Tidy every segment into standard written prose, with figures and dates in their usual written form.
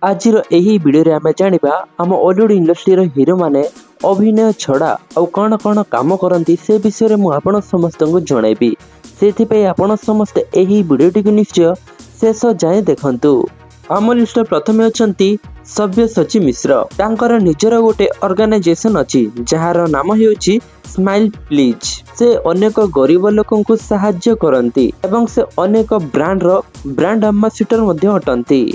आजिर एही वीडियो रे आमे जानिबा आम हॉलीवुड इंडस्ट्री रो हीरो माने अभिनय छड़ा आ कौन कौन काम करती से विषय रे मु आपण समस्त को जणाइबी। सेथि पे आपण समस्त एही वीडियोटी को निश्चय शेष जाए देखंतु। आम लिस्ट प्रथमे अछंती सब्यसाची मिश्र। तांकर निजर गोटे ऑर्गेनाइजेशन अछि जहार नाम हेउची स्माइल प्लीज। से अनेक गरीब लोकन को सहाय्य करंती एवं से अनेक ब्रांड रो ब्रांड एम्बेसडर मध्ये हटंती।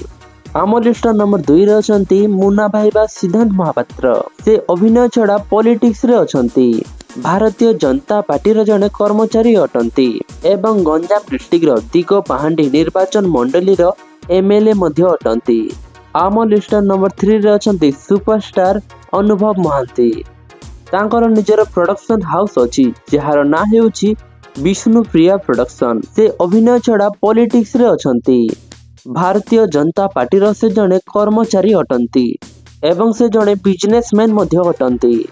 आम लिस्ट नंबर 2 रे अछंती मुन्ना भाई बा सिद्धांत महापात्र। से अभिनय छड़ा पॉलिटिक्स रे अछंती। भारतीय जनता पार्टी रो जने कर्मचारी अटंती एवं गंजाम डिस्ट्रिक्ट रो दिगो पहांडी निर्वाचन मंडली रो एमएलए मध्ये अटंती। आम लिस्ट नंबर 3 रे अछंती सुपरस्टार अनुभव महांती। तांकर निजर प्रोडक्शन हाउस अछि जहार ना हेउची विष्णुप्रिया प्रोडक्शन। से अभिनय छड़ा पॉलिटिक्स रे अछंती। भारतीय जनता पार्टी रो से जने कर्मचारी अटंती एवं से जने बिजनेसमैन मध्ये अटंती।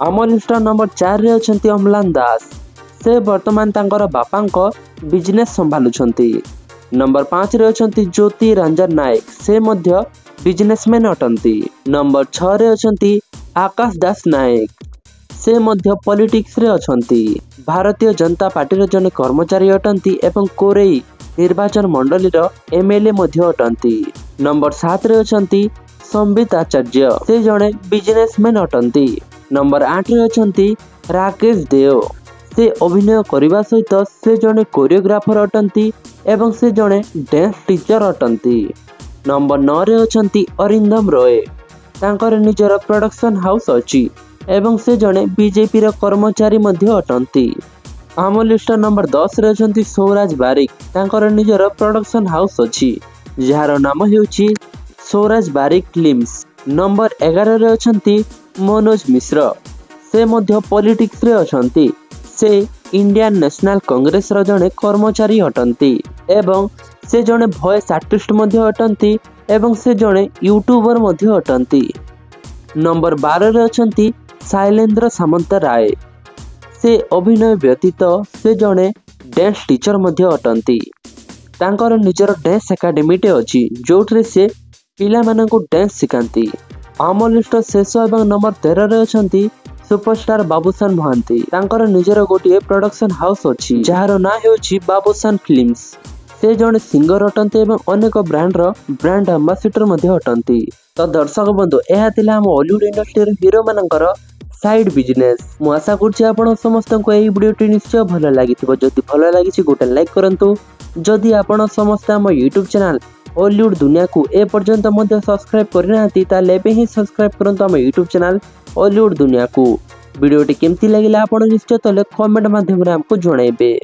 आम लिस्ट नंबर 4 रे अछंती अम्लान दास। से वर्तमान तांकर बापांको बिजनेस संभालुछंती। नंबर 5 रे अछंती ज्योति रंजन नायक। से मध्ये बिजनेसमैन अटंती। नंबर 6 रे अछंती आकाश दास नायक। से मध्ये पॉलिटिक्स रे अछंती। भारतीय जनता पार्टी रो जने कर्मचारी अटंती एवं कोरेई निर्वाचन मंडली रो एमएलए मध्ये अटंती। नंबर 7 रे अछंती संबित आचार्य। से जने बिजनेसमैन अटंती। नंबर 8 रे अछंती राकेश देव। से अभिनय करिबा सहित से जने कोरियोग्राफर अटंती एवं से जने डांस टीचर अटंती। नंबर 9 रे अछंती अरिंदम रॉय। तांकर निजर प्रोडक्शन हाउस अछि एवं से जने बीजेपी रो कर्मचारी मध्ये अटंती। आम लिस्ट नंबर 10 रे अछंती सौराज बारिक। तांकर निजर प्रोडक्शन हाउस अछि जहार नाम हेउची सौराज बारिक फिल्म्स। नंबर 11 रे अछंती मनोज मिश्र। से मध्ये पॉलिटिक्स रे अछंती। से इंडियन नेशनल कांग्रेस रो जने कर्मचारी अटंती एवं से जने वॉइस आर्टिस्ट मध्ये अटंती एवं से जने यूट्यूबर मध्ये अटंती। नंबर 12 रे अछंती शैलेंद्र सामंत राय। से अभिनय व्यतीत से जने डांस टीचर मध्ये अटंती। तांकर निजर डांस एकेडमी टे अछि जोठरे से पिला माननको डांस सिखांती। आम लिस्ट शेष एवं नंबर 13 रे अछंती सुपरस्टार बाबूसान महांती। तांकर निजर गोटिए प्रोडक्शन हाउस अछि जहार ना हेउची बाबूसान फिल्म्स। से जने सिंगर अटंती एवं अनेक ब्रांड रो ब्रांड एम्बेसडर मध्ये अटंती। तो दर्शक बंधु एहा तिला हम हॉलीवुड इंडस्ट्री रो हीरो मानकर साइड बिजनेस। मु आशा करछि आपण समस्त को एही वीडियोटी निश्चय भलो लागिथिबो। जदि भलो लागिछि गोटे लाइक करंतु। जदि आपण समस्त हम YouTube चैनल हॉलीवुड दुनिया को ए पर्यंत मध्ये सब्सक्राइब करनाती ताले एबे ही सब्सक्राइब करंतु हम YouTube चैनल हॉलीवुड दुनिया को। वीडियोटी केमती लागिला आपण निश्चय तले कमेंट माध्यम रे हमको जणाइबे।